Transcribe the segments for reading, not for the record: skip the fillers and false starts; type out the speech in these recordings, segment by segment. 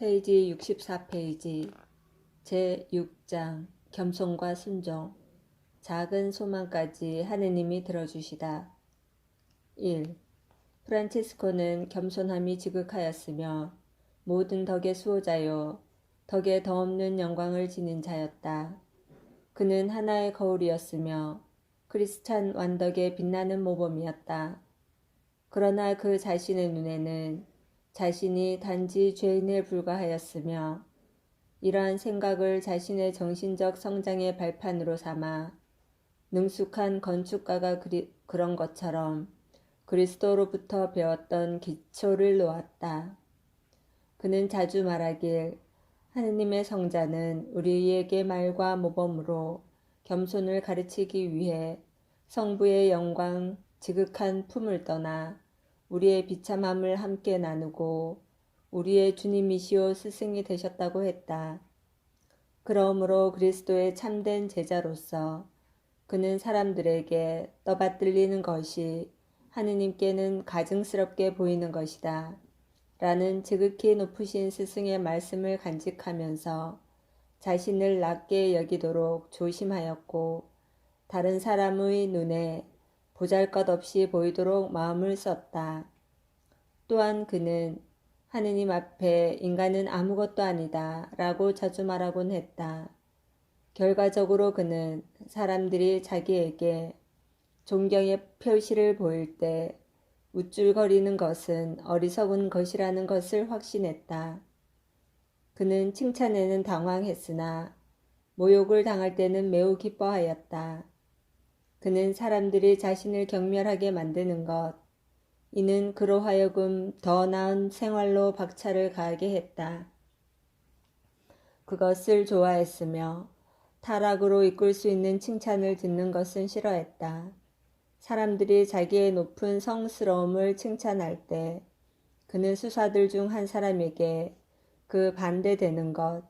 페이지 64페이지 제6장 겸손과 순종. 작은 소망까지 하느님이 들어주시다. 1. 프란치스코는 겸손함이 지극하였으며 모든 덕의 수호자요 덕에 더없는 영광을 지닌 자였다. 그는 하나의 거울이었으며 크리스찬 완덕에 빛나는 모범이었다. 그러나 그 자신의 눈에는 자신이 단지 죄인에 불과하였으며 이러한 생각을 자신의 정신적 성장의 발판으로 삼아 능숙한 건축가가 그런 것처럼 그리스도로부터 배웠던 기초를 놓았다. 그는 자주 말하길 하느님의 성자는 우리에게 말과 모범으로 겸손을 가르치기 위해 성부의 영광 지극한 품을 떠나 우리의 비참함을 함께 나누고 우리의 주님이시오 스승이 되셨다고 했다. 그러므로 그리스도의 참된 제자로서 그는 사람들에게 떠받들리는 것이 하느님께는 가증스럽게 보이는 것이다. 라는 지극히 높으신 스승의 말씀을 간직하면서 자신을 낮게 여기도록 조심하였고 다른 사람의 눈에 보잘것없이 보이도록 마음을 썼다. 또한 그는 하느님 앞에 인간은 아무것도 아니다 라고 자주 말하곤 했다. 결과적으로 그는 사람들이 자기에게 존경의 표시를 보일 때 우쭐거리는 것은 어리석은 것이라는 것을 확신했다. 그는 칭찬에는 당황했으나 모욕을 당할 때는 매우 기뻐하였다. 그는 사람들이 자신을 경멸하게 만드는 것, 이는 그로 하여금 더 나은 생활로 박차를 가하게 했다. 그것을 좋아했으며 타락으로 이끌 수 있는 칭찬을 듣는 것은 싫어했다. 사람들이 자기의 높은 성스러움을 칭찬할 때 그는 수사들 중 한 사람에게 그 반대되는 것,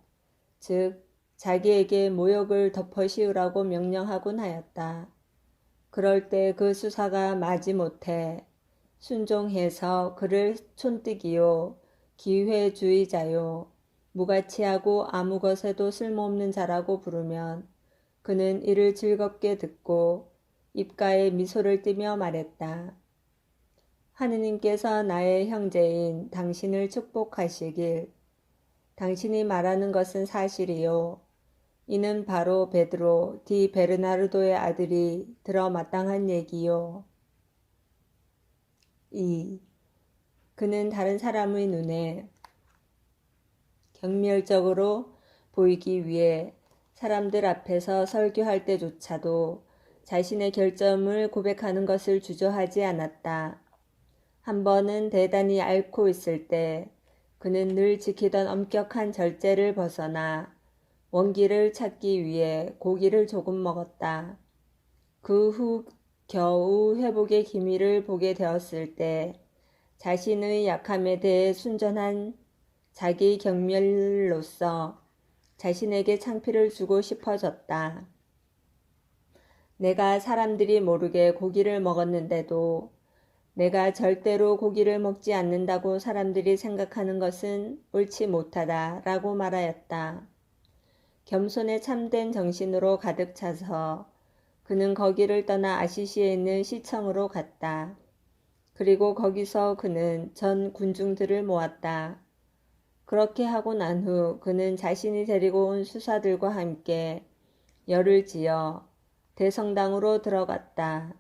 즉 자기에게 모욕을 덮어씌우라고 명령하곤 하였다. 그럴 때 그 수사가 마지못해 순종해서 그를 촌뜨기요 기회주의자요 무가치하고 아무 것에도 쓸모없는 자라고 부르면 그는 이를 즐겁게 듣고 입가에 미소를 띠며 말했다. 하느님께서 나의 형제인 당신을 축복하시길. 당신이 말하는 것은 사실이요. 이는 바로 베드로 디 베르나르도의 아들이 들어 마땅한 얘기요. 2. 그는 다른 사람의 눈에 경멸적으로 보이기 위해 사람들 앞에서 설교할 때조차도 자신의 결점을 고백하는 것을 주저하지 않았다. 한 번은 대단히 앓고 있을 때 그는 늘 지키던 엄격한 절제를 벗어나 원기를 찾기 위해 고기를 조금 먹었다. 그 후 겨우 회복의 기미를 보게 되었을 때 자신의 약함에 대해 순전한 자기 경멸로서 자신에게 창피를 주고 싶어졌다. 내가 사람들이 모르게 고기를 먹었는데도 내가 절대로 고기를 먹지 않는다고 사람들이 생각하는 것은 옳지 못하다 라고 말하였다. 겸손에 참된 정신으로 가득 차서 그는 거기를 떠나 아시시에 있는 시청으로 갔다. 그리고 거기서 그는 전 군중들을 모았다. 그렇게 하고 난 후 그는 자신이 데리고 온 수사들과 함께 열을 지어 대성당으로 들어갔다.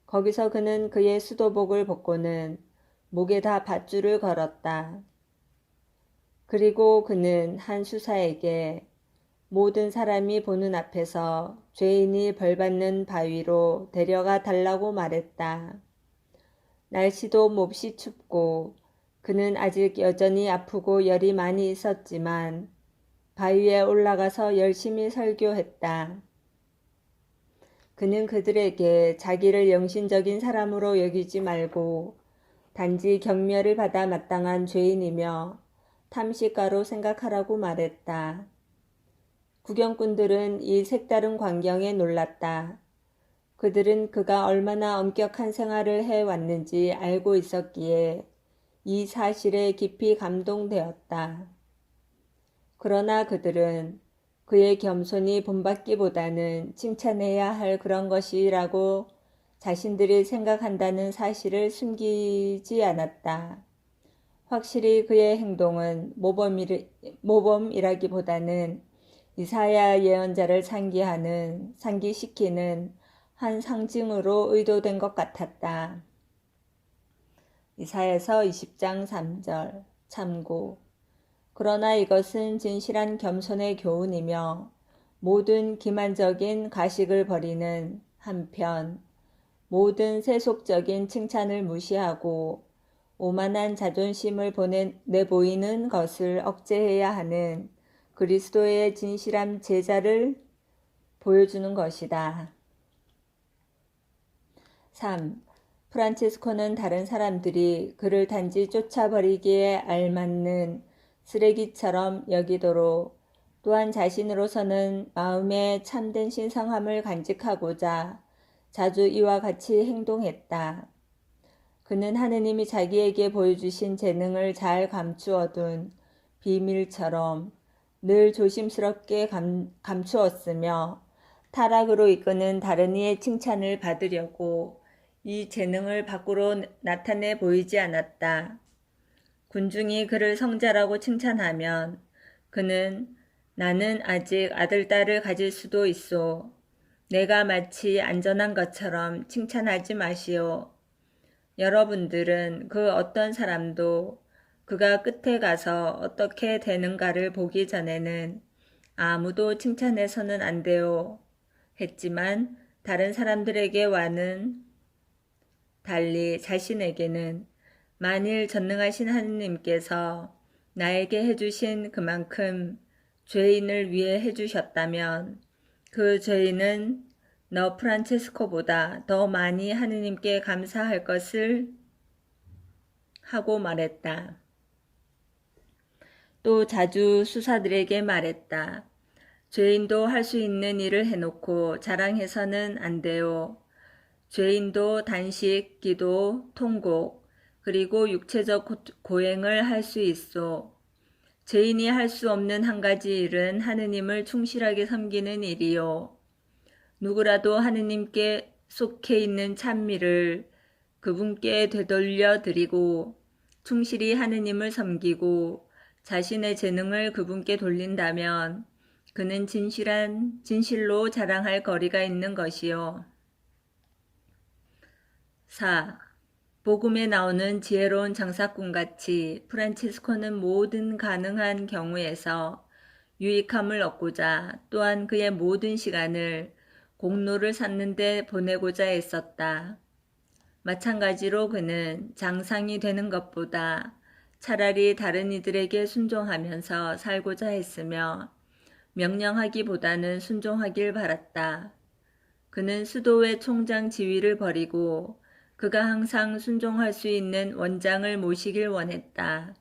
거기서 그는 그의 수도복을 벗고는 목에다 밧줄을 걸었다. 그리고 그는 한 수사에게 모든 사람이 보는 앞에서 죄인이 벌받는 바위로 데려가 달라고 말했다. 날씨도 몹시 춥고 그는 아직 여전히 아프고 열이 많이 있었지만 바위에 올라가서 열심히 설교했다. 그는 그들에게 자기를 영신적인 사람으로 여기지 말고 단지 경멸을 받아 마땅한 죄인이며 탐식가로 생각하라고 말했다. 구경꾼들은 이 색다른 광경에 놀랐다. 그들은 그가 얼마나 엄격한 생활을 해왔는지 알고 있었기에 이 사실에 깊이 감동되었다. 그러나 그들은 그의 겸손이 본받기보다는 칭찬해야 할 그런 것이라고 자신들이 생각한다는 사실을 숨기지 않았다. 확실히 그의 행동은 모범이라기보다는 이사야 예언자를 상기시키는 한 상징으로 의도된 것 같았다. 이사야서 20장 3절 참고. 그러나 이것은 진실한 겸손의 교훈이며 모든 기만적인 가식을 버리는 한편 모든 세속적인 칭찬을 무시하고 오만한 자존심을 내보이는 것을 억제해야 하는 그리스도의 진실한 제자를 보여주는 것이다. 3. 프란치스코는 다른 사람들이 그를 단지 쫓아버리기에 알맞는 쓰레기처럼 여기도록 또한 자신으로서는 마음의 참된 신성함을 간직하고자 자주 이와 같이 행동했다. 그는 하느님이 자기에게 보여주신 재능을 잘 감추어둔 비밀처럼 늘 조심스럽게 감추었으며 타락으로 이끄는 다른 이의 칭찬을 받으려고 이 재능을 밖으로 나타내 보이지 않았다. 군중이 그를 성자라고 칭찬하면 그는 나는 아직 아들, 딸을 가질 수도 있소. 내가 마치 안전한 것처럼 칭찬하지 마시오. 여러분들은 그 어떤 사람도 그가 끝에 가서 어떻게 되는가를 보기 전에는 아무도 칭찬해서는 안 돼요. 했지만 다른 사람들에게와는 달리 자신에게는 만일 전능하신 하느님께서 나에게 해주신 그만큼 죄인을 위해 해주셨다면 그 죄인은 너 프란체스코보다 더 많이 하느님께 감사할 것을 하고 말했다. 또 자주 수사들에게 말했다. 죄인도 할 수 있는 일을 해놓고 자랑해서는 안 돼요. 죄인도 단식, 기도, 통곡, 그리고 육체적 고행을 할 수 있어. 죄인이 할 수 없는 한 가지 일은 하느님을 충실하게 섬기는 일이요. 누구라도 하느님께 속해 있는 찬미를 그분께 되돌려 드리고 충실히 하느님을 섬기고 자신의 재능을 그분께 돌린다면 그는 진실로 자랑할 거리가 있는 것이요. 4. 복음에 나오는 지혜로운 장사꾼같이 프란치스코는 모든 가능한 경우에서 유익함을 얻고자 또한 그의 모든 시간을 공로를 쌓는 데 보내고자 애썼다. 마찬가지로 그는 장상이 되는 것보다 차라리 다른 이들에게 순종하면서 살고자 했으며 명령하기보다는 순종하길 바랐다. 그는 수도의 총장 지위를 버리고 그가 항상 순종할 수 있는 원장을 모시길 원했다.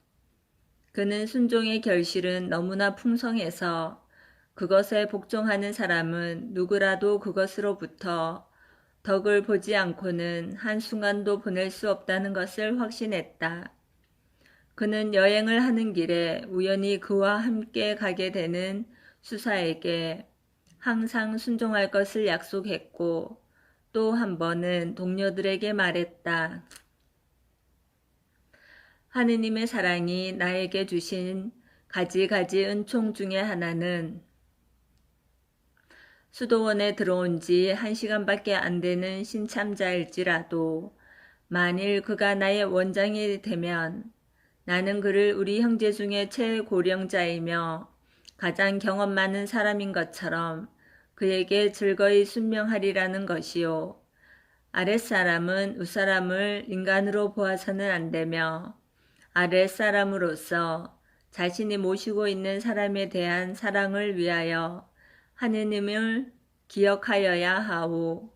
그는 순종의 결실은 너무나 풍성해서 그것에 복종하는 사람은 누구라도 그것으로부터 덕을 보지 않고는 한순간도 보낼 수 없다는 것을 확신했다. 그는 여행을 하는 길에 우연히 그와 함께 가게 되는 수사에게 항상 순종할 것을 약속했고 또 한 번은 동료들에게 말했다. 하느님의 사랑이 나에게 주신 가지가지 은총 중에 하나는 수도원에 들어온 지 1시간밖에 안 되는 신참자일지라도 만일 그가 나의 원장이 되면 나는 그를 우리 형제 중에 최고령자이며 가장 경험 많은 사람인 것처럼 그에게 즐거이 순명하리라는 것이요. 아랫사람은 윗사람을 인간으로 보아서는 안 되며 아랫사람으로서 자신이 모시고 있는 사람에 대한 사랑을 위하여 하느님을 기억하여야 하오.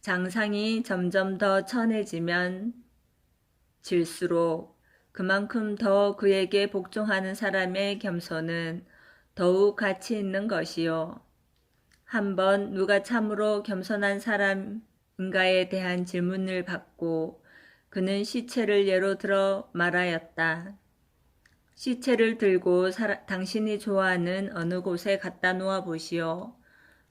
장상이 점점 더 천해지면 질수록 그만큼 더 그에게 복종하는 사람의 겸손은 더욱 가치 있는 것이요. 한번 누가 참으로 겸손한 사람인가에 대한 질문을 받고 그는 시체를 예로 들어 말하였다. 시체를 들고 당신이 좋아하는 어느 곳에 갖다 놓아 보시오.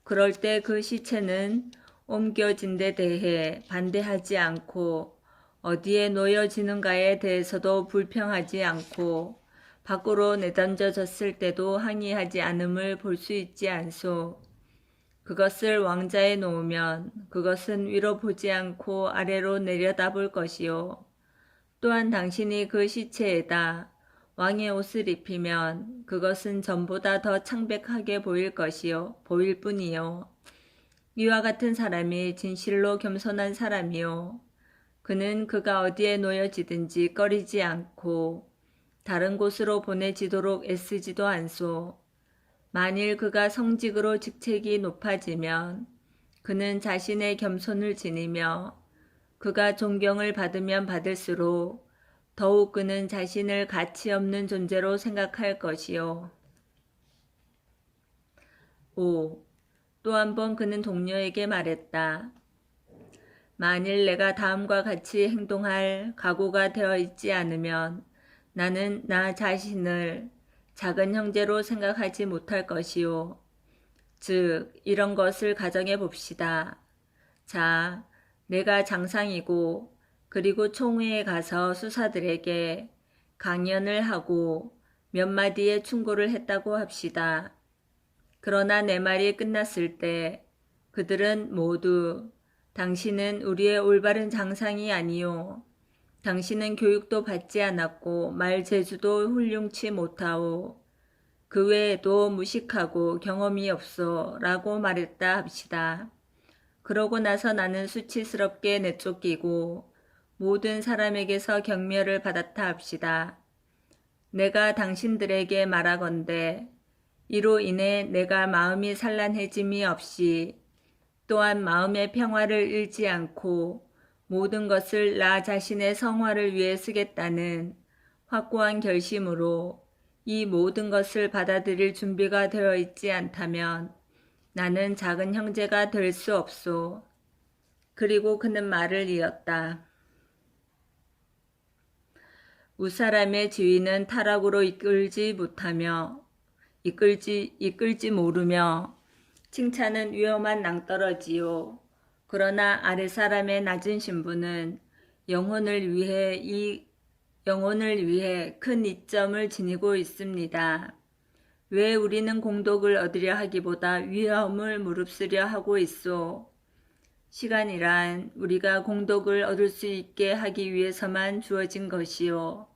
그럴 때 그 시체는 옮겨진 데 대해 반대하지 않고 어디에 놓여지는가에 대해서도 불평하지 않고 밖으로 내던져졌을 때도 항의하지 않음을 볼 수 있지 않소. 그것을 왕자에 놓으면 그것은 위로 보지 않고 아래로 내려다볼 것이요. 또한 당신이 그 시체에다 왕의 옷을 입히면 그것은 전보다 더 창백하게 보일 뿐이요. 이와 같은 사람이 진실로 겸손한 사람이요. 그는 그가 어디에 놓여지든지 꺼리지 않고 다른 곳으로 보내지도록 애쓰지도 않소. 만일 그가 성직으로 직책이 높아지면 그는 자신의 겸손을 지니며 그가 존경을 받으면 받을수록 더욱 그는 자신을 가치 없는 존재로 생각할 것이요. 5. 또 한 번 그는 동료에게 말했다. 만일 내가 다음과 같이 행동할 각오가 되어 있지 않으면 나는 나 자신을 작은 형제로 생각하지 못할 것이요. 즉, 이런 것을 가정해 봅시다. 자, 내가 장상이고 그리고 총회에 가서 수사들에게 강연을 하고 몇 마디의 충고를 했다고 합시다. 그러나 내 말이 끝났을 때 그들은 모두 당신은 우리의 올바른 장상이 아니요. 당신은 교육도 받지 않았고 말 재주도 훌륭치 못하오. 그 외에도 무식하고 경험이 없어 라고 말했다 합시다. 그러고 나서 나는 수치스럽게 내쫓기고 모든 사람에게서 경멸을 받았다 합시다. 내가 당신들에게 말하건대 이로 인해 내가 마음이 산란해짐이 없이 또한 마음의 평화를 잃지 않고 모든 것을 나 자신의 성화를 위해 쓰겠다는 확고한 결심으로 이 모든 것을 받아들일 준비가 되어 있지 않다면 나는 작은 형제가 될 수 없소. 그리고 그는 말을 이었다. 우사람의 지위는 타락으로 이끌지 모르며 칭찬은 위험한 낭떠러지요. 그러나 아랫사람의 낮은 신분은 영혼을 위해 큰 이점을 지니고 있습니다. 왜 우리는 공덕을 얻으려 하기보다 위험을 무릅쓰려 하고 있소? 시간이란 우리가 공덕을 얻을 수 있게 하기 위해서만 주어진 것이요.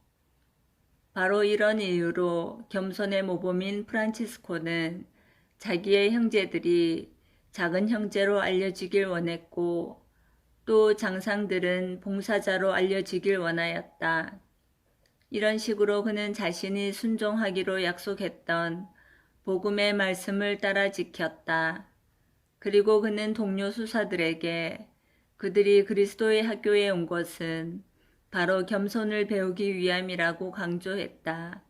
바로 이런 이유로 겸손의 모범인 프란치스코는 자기의 형제들이 작은 형제로 알려지길 원했고 또 장상들은 봉사자로 알려지길 원하였다. 이런 식으로 그는 자신이 순종하기로 약속했던 복음의 말씀을 따라 지켰다. 그리고 그는 동료 수사들에게 그들이 그리스도의 학교에 온 것은 바로 겸손을 배우기 위함이라고 강조했다.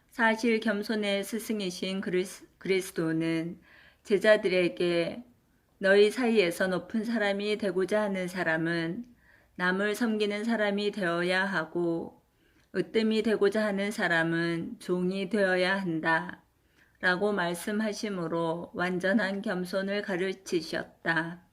사실 겸손의 스승이신 그리스도는 제자들에게 너희 사이에서 높은 사람이 되고자 하는 사람은 남을 섬기는 사람이 되어야 하고 으뜸이 되고자 하는 사람은 종이 되어야 한다. 라고 말씀하심으로 완전한 겸손을 가르치셨다.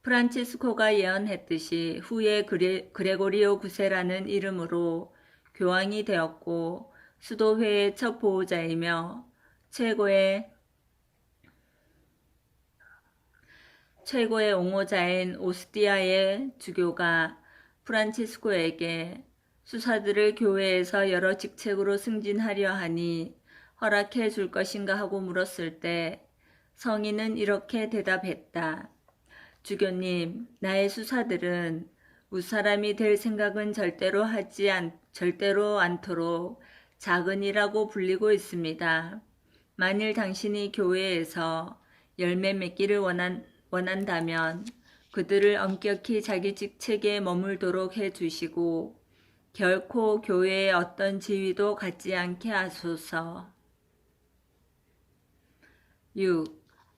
프란치스코가 예언했듯이 후에 그레고리오 9세라는 이름으로 교황이 되었고 수도회의 첫 보호자이며 최고의 옹호자인 오스티아의 주교가 프란치스코에게 수사들을 교회에서 여러 직책으로 승진하려 하니 허락해 줄 것인가 하고 물었을 때 성인은 이렇게 대답했다. 주교님, 나의 수사들은 웃사람이 될 생각은 절대로 않도록 작은이라고 불리고 있습니다. 만일 당신이 교회에서 열매 맺기를 원한다면 그들을 엄격히 자기 직책에 머물도록 해주시고 결코 교회의 어떤 지위도 갖지 않게 하소서. 6.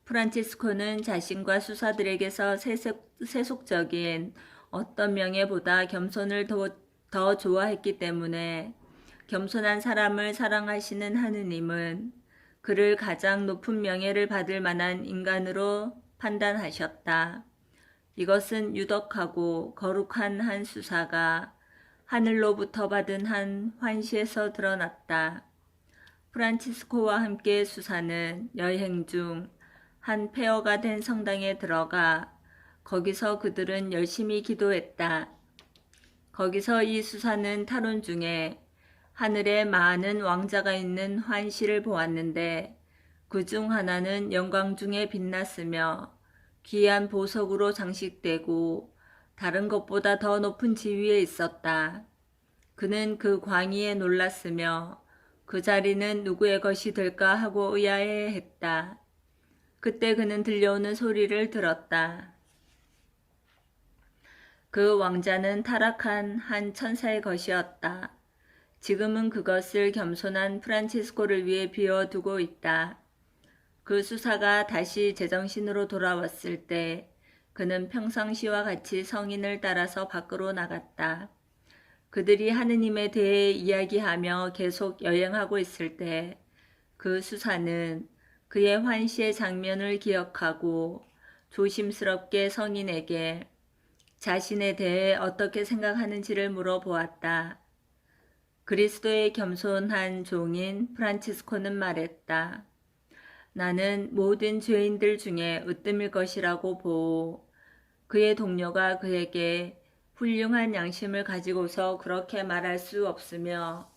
프란치스코는 자신과 수사들에게서 세속적인 어떤 명예보다 겸손을 더 좋아했기 때문에 겸손한 사람을 사랑하시는 하느님은 그를 가장 높은 명예를 받을 만한 인간으로 판단하셨다. 이것은 유덕하고 거룩한 한 수사가 하늘로부터 받은 한 환시에서 드러났다. 프란치스코와 함께 수사는 여행 중 한 폐허가 된 성당에 들어가 거기서 그들은 열심히 기도했다. 거기서 이 수사는 탈원 중에 하늘에 많은 왕자가 있는 환시를 보았는데 그 중 하나는 영광 중에 빛났으며 귀한 보석으로 장식되고 다른 것보다 더 높은 지위에 있었다. 그는 그 광의에 놀랐으며 그 자리는 누구의 것이 될까 하고 의아해했다. 그때 그는 들려오는 소리를 들었다. 그 왕자는 타락한 한 천사의 것이었다. 지금은 그것을 겸손한 프란치스코를 위해 비워두고 있다. 그 수사가 다시 제정신으로 돌아왔을 때 그는 평상시와 같이 성인을 따라서 밖으로 나갔다. 그들이 하느님에 대해 이야기하며 계속 여행하고 있을 때 그 수사는 그의 환시의 장면을 기억하고 조심스럽게 성인에게 자신에 대해 어떻게 생각하는지를 물어보았다. 그리스도의 겸손한 종인 프란치스코는 말했다. 나는 모든 죄인들 중에 으뜸일 것이라고 보오. 그의 동료가 그에게 훌륭한 양심을 가지고서 그렇게 말할 수 없으며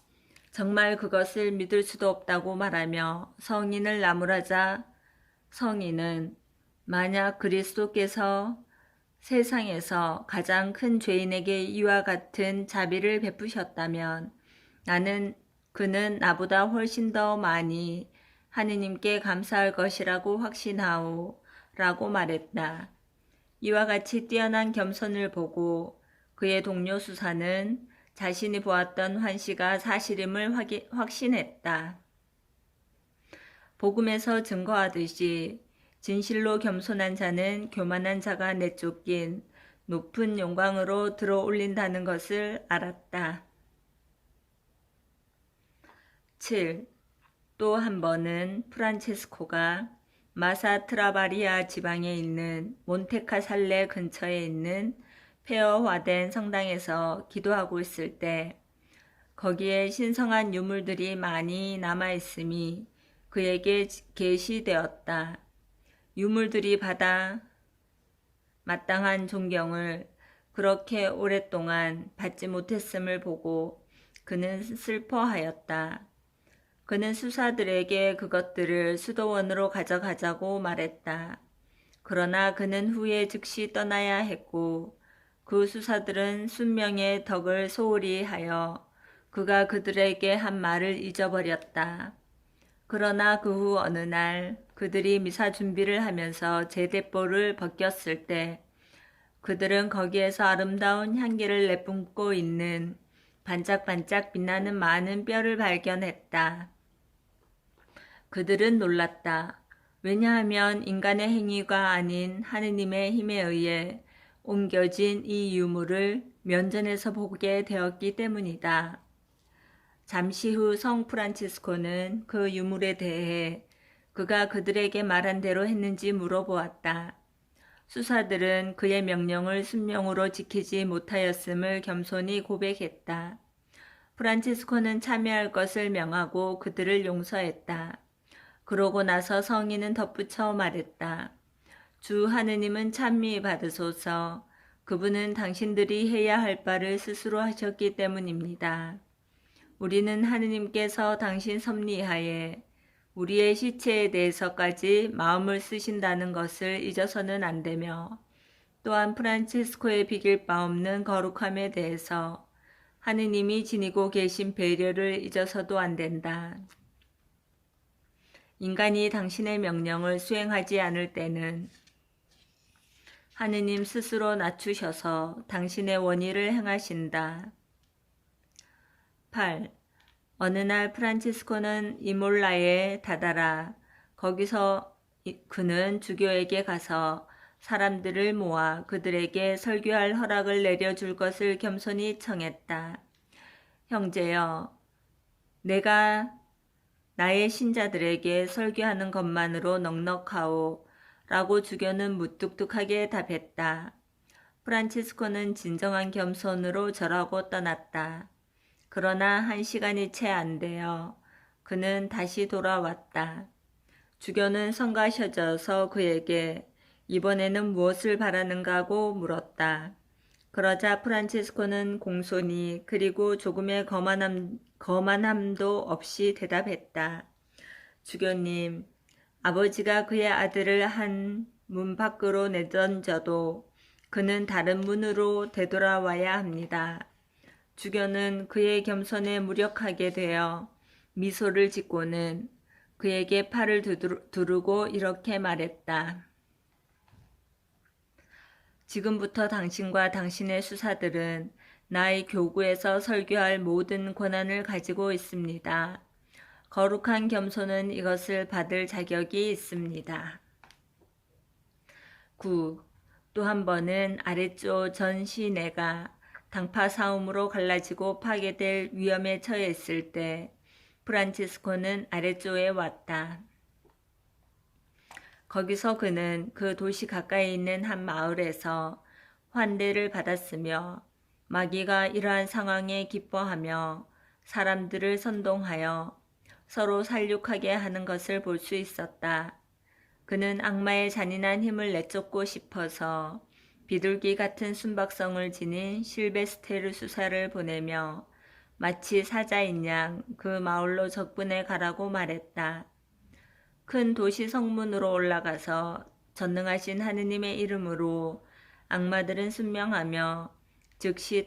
정말 그것을 믿을 수도 없다고 말하며 성인을 나무라자 성인은 만약 그리스도께서 세상에서 가장 큰 죄인에게 이와 같은 자비를 베푸셨다면 그는 나보다 훨씬 더 많이 하느님께 감사할 것이라고 확신하오 라고 말했다. 이와 같이 뛰어난 겸손을 보고 그의 동료 수사는 자신이 보았던 환시가 사실임을 확신했다. 복음에서 증거하듯이 진실로 겸손한 자는 교만한 자가 내쫓긴 높은 영광으로 들어올린다는 것을 알았다. 7. 또 한 번은 프란체스코가 마사 트라바리아 지방에 있는 몬테카살레 근처에 있는 폐허화된 성당에서 기도하고 있을 때 거기에 신성한 유물들이 많이 남아있음이 그에게 계시되었다. 유물들이 받아 마땅한 존경을 그렇게 오랫동안 받지 못했음을 보고 그는 슬퍼하였다. 그는 수사들에게 그것들을 수도원으로 가져가자고 말했다. 그러나 그는 후에 즉시 떠나야 했고 그 수사들은 순명의 덕을 소홀히 하여 그가 그들에게 한 말을 잊어버렸다. 그러나 그 후 어느 날 그들이 미사 준비를 하면서 제대보를 벗겼을 때 그들은 거기에서 아름다운 향기를 내뿜고 있는 반짝반짝 빛나는 많은 뼈를 발견했다. 그들은 놀랐다. 왜냐하면 인간의 행위가 아닌 하느님의 힘에 의해 옮겨진 이 유물을 면전에서 보게 되었기 때문이다. 잠시 후 성 프란치스코는 그 유물에 대해 그가 그들에게 말한 대로 했는지 물어보았다. 수사들은 그의 명령을 순명으로 지키지 못하였음을 겸손히 고백했다. 프란치스코는 참여할 것을 명하고 그들을 용서했다. 그러고 나서 성인은 덧붙여 말했다. 주 하느님은 찬미 받으소서. 그분은 당신들이 해야 할 바를 스스로 하셨기 때문입니다. 우리는 하느님께서 당신 섭리하에 우리의 시체에 대해서까지 마음을 쓰신다는 것을 잊어서는 안 되며 또한 프란체스코의 비길 바 없는 거룩함에 대해서 하느님이 지니고 계신 배려를 잊어서도 안 된다. 인간이 당신의 명령을 수행하지 않을 때는 하느님 스스로 낮추셔서 당신의 원의를 행하신다. 8. 어느 날 프란치스코는 이몰라에 다다라 거기서 그는 주교에게 가서 사람들을 모아 그들에게 설교할 허락을 내려줄 것을 겸손히 청했다. 형제여, 내가 나의 신자들에게 설교하는 것만으로 넉넉하오 라고 주교는 무뚝뚝하게 답했다. 프란치스코는 진정한 겸손으로 절하고 떠났다. 그러나 1시간이 채 안 되어 그는 다시 돌아왔다. 주교는 성가셔져서 그에게 이번에는 무엇을 바라는가고 물었다. 그러자 프란치스코는 공손히 그리고 조금의 거만함도 없이 대답했다. 주교님, 아버지가 그의 아들을 한 문 밖으로 내던져도 그는 다른 문으로 되돌아와야 합니다. 주교는 그의 겸손에 무력하게 되어 미소를 짓고는 그에게 팔을 두르고 이렇게 말했다. 지금부터 당신과 당신의 수사들은 나의 교구에서 설교할 모든 권한을 가지고 있습니다. 거룩한 겸손은 이것을 받을 자격이 있습니다. 9. 또 한 번은 아래쪽 전 시내가 당파 싸움으로 갈라지고 파괴될 위험에 처했을 때 프란치스코는 아래쪽에 왔다. 거기서 그는 그 도시 가까이 있는 한 마을에서 환대를 받았으며 마귀가 이러한 상황에 기뻐하며 사람들을 선동하여 서로 살육하게 하는 것을 볼 수 있었다. 그는 악마의 잔인한 힘을 내쫓고 싶어서 비둘기 같은 순박성을 지닌 실베스테르 수사를 보내며 마치 사자인 양 그 마을로 적분해 가라고 말했다. 큰 도시 성문으로 올라가서 전능하신 하느님의 이름으로 악마들은 순명하며 즉시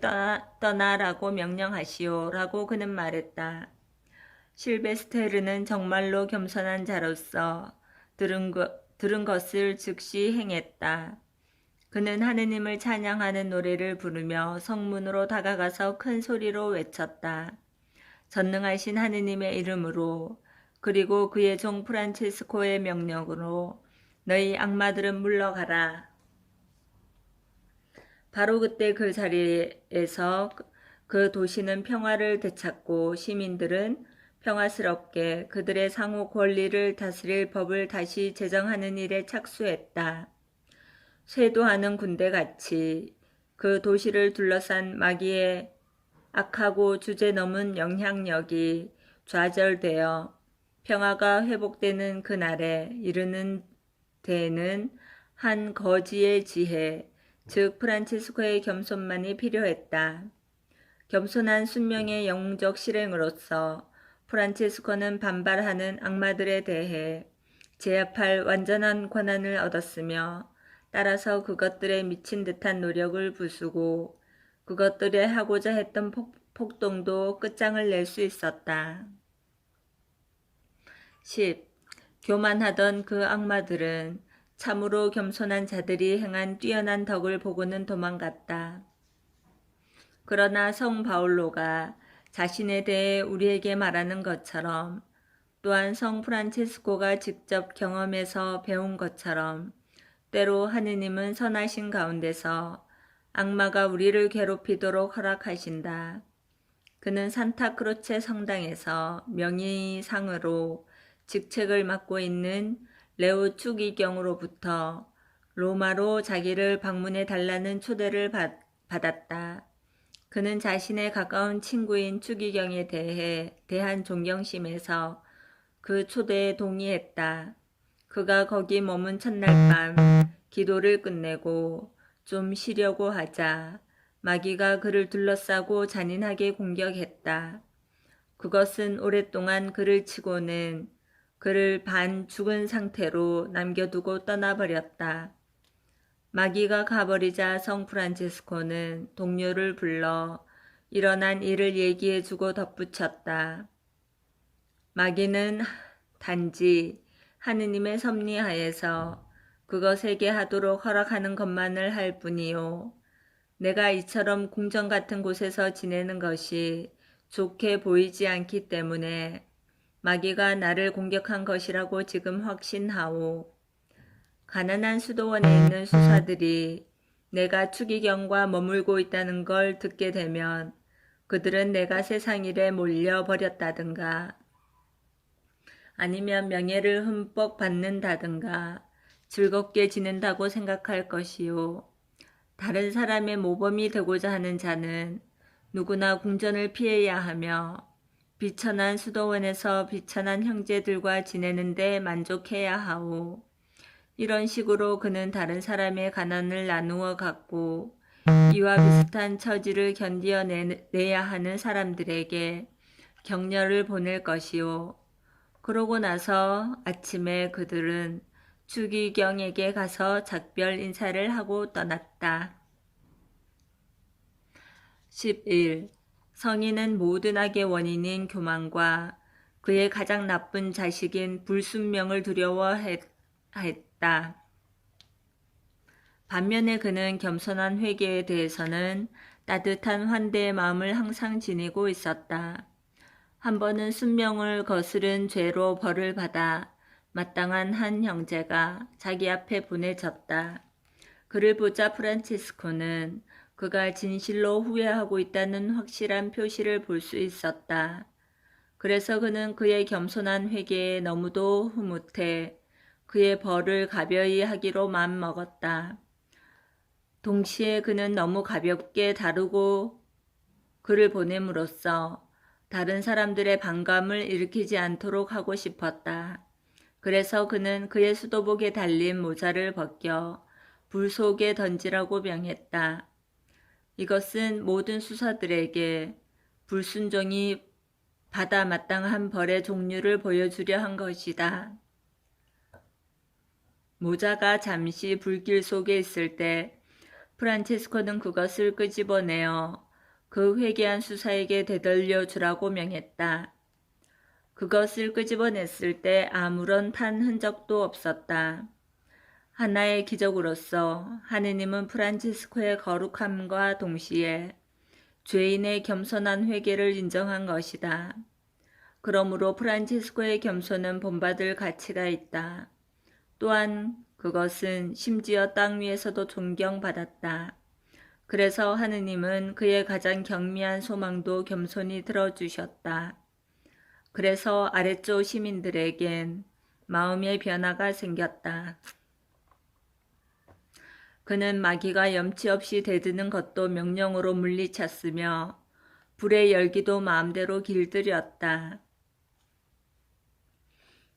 떠나라고 명령하시오라고 그는 말했다. 실베스테르는 정말로 겸손한 자로서 들은 것을 즉시 행했다. 그는 하느님을 찬양하는 노래를 부르며 성문으로 다가가서 큰 소리로 외쳤다. 전능하신 하느님의 이름으로 그리고 그의 종 프란치스코의 명령으로 너희 악마들은 물러가라. 바로 그때 그 자리에서 그 도시는 평화를 되찾고 시민들은 평화스럽게 그들의 상호 권리를 다스릴 법을 다시 제정하는 일에 착수했다. 쇄도하는 군대같이 그 도시를 둘러싼 마귀의 악하고 주제넘은 영향력이 좌절되어 평화가 회복되는 그날에 이르는 데에는 한 거지의 지혜, 즉 프란치스코의 겸손만이 필요했다. 겸손한 순명의 영웅적 실행으로서 프란치스코는 반발하는 악마들에 대해 제압할 완전한 권한을 얻었으며 따라서 그것들에 미친 듯한 노력을 부수고 그것들에 하고자 했던 폭동도 끝장을 낼 수 있었다. 10. 교만하던 그 악마들은 참으로 겸손한 자들이 행한 뛰어난 덕을 보고는 도망갔다. 그러나 성 바울로가 자신에 대해 우리에게 말하는 것처럼 또한 성 프란치스코가 직접 경험해서 배운 것처럼 때로 하느님은 선하신 가운데서 악마가 우리를 괴롭히도록 허락하신다. 그는 산타크로체 성당에서 명의상으로 직책을 맡고 있는 레오 추기경으로부터 로마로 자기를 방문해 달라는 초대를 받았다. 그는 자신의 가까운 친구인 추기경에 대한 존경심에서 그 초대에 동의했다. 그가 거기 머문 첫날 밤 기도를 끝내고 좀 쉬려고 하자 마귀가 그를 둘러싸고 잔인하게 공격했다. 그것은 오랫동안 그를 치고는 그를 반 죽은 상태로 남겨두고 떠나버렸다. 마귀가 가버리자 성 프란치스코는 동료를 불러 일어난 일을 얘기해주고 덧붙였다. 마귀는 단지 하느님의 섭리하에서 그것에게 하도록 허락하는 것만을 할 뿐이요. 내가 이처럼 궁전 같은 곳에서 지내는 것이 좋게 보이지 않기 때문에 마귀가 나를 공격한 것이라고 지금 확신하오. 가난한 수도원에 있는 수사들이 내가 추기경과 머물고 있다는 걸 듣게 되면 그들은 내가 세상 일에 몰려 버렸다든가 아니면 명예를 흠뻑 받는다든가 즐겁게 지낸다고 생각할 것이요. 다른 사람의 모범이 되고자 하는 자는 누구나 궁전을 피해야 하며 비천한 수도원에서 비천한 형제들과 지내는 데 만족해야 하오. 이런 식으로 그는 다른 사람의 가난을 나누어 갖고 이와 비슷한 처지를 견디어내야 하는 사람들에게 격려를 보낼 것이요. 그러고 나서 아침에 그들은 추기경에게 가서 작별 인사를 하고 떠났다. 11. 성인은 모든 악의 원인인 교만과 그의 가장 나쁜 자식인 불순명을 두려워했다. 반면에 그는 겸손한 회개에 대해서는 따뜻한 환대의 마음을 항상 지니고 있었다. 한 번은 순명을 거스른 죄로 벌을 받아 마땅한 한 형제가 자기 앞에 보내졌다. 그를 보자 프란치스코는 그가 진실로 후회하고 있다는 확실한 표시를 볼 수 있었다. 그래서 그는 그의 겸손한 회개에 너무도 흐뭇해 그의 벌을 가벼이 하기로 마음먹었다. 동시에 그는 너무 가볍게 다루고 그를 보냄으로써 다른 사람들의 반감을 일으키지 않도록 하고 싶었다. 그래서 그는 그의 수도복에 달린 모자를 벗겨 불 속에 던지라고 명했다. 이것은 모든 수사들에게 불순종이 받아 마땅한 벌의 종류를 보여주려 한 것이다. 모자가 잠시 불길 속에 있을 때 프란체스코는 그것을 끄집어내어 그 회개한 수사에게 되돌려 주라고 명했다. 그것을 끄집어냈을 때 아무런 탄 흔적도 없었다. 하나의 기적으로서 하느님은 프란치스코의 거룩함과 동시에 죄인의 겸손한 회개를 인정한 것이다. 그러므로 프란치스코의 겸손은 본받을 가치가 있다. 또한 그것은 심지어 땅 위에서도 존경받았다. 그래서 하느님은 그의 가장 경미한 소망도 겸손히 들어주셨다. 그래서 아래쪽 시민들에겐 마음의 변화가 생겼다. 그는 마귀가 염치 없이 대드는 것도 명령으로 물리쳤으며 불의 열기도 마음대로 길들였다.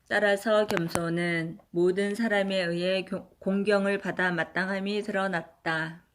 따라서 겸손은 모든 사람에 의해 공경을 받아 마땅함이 드러났다.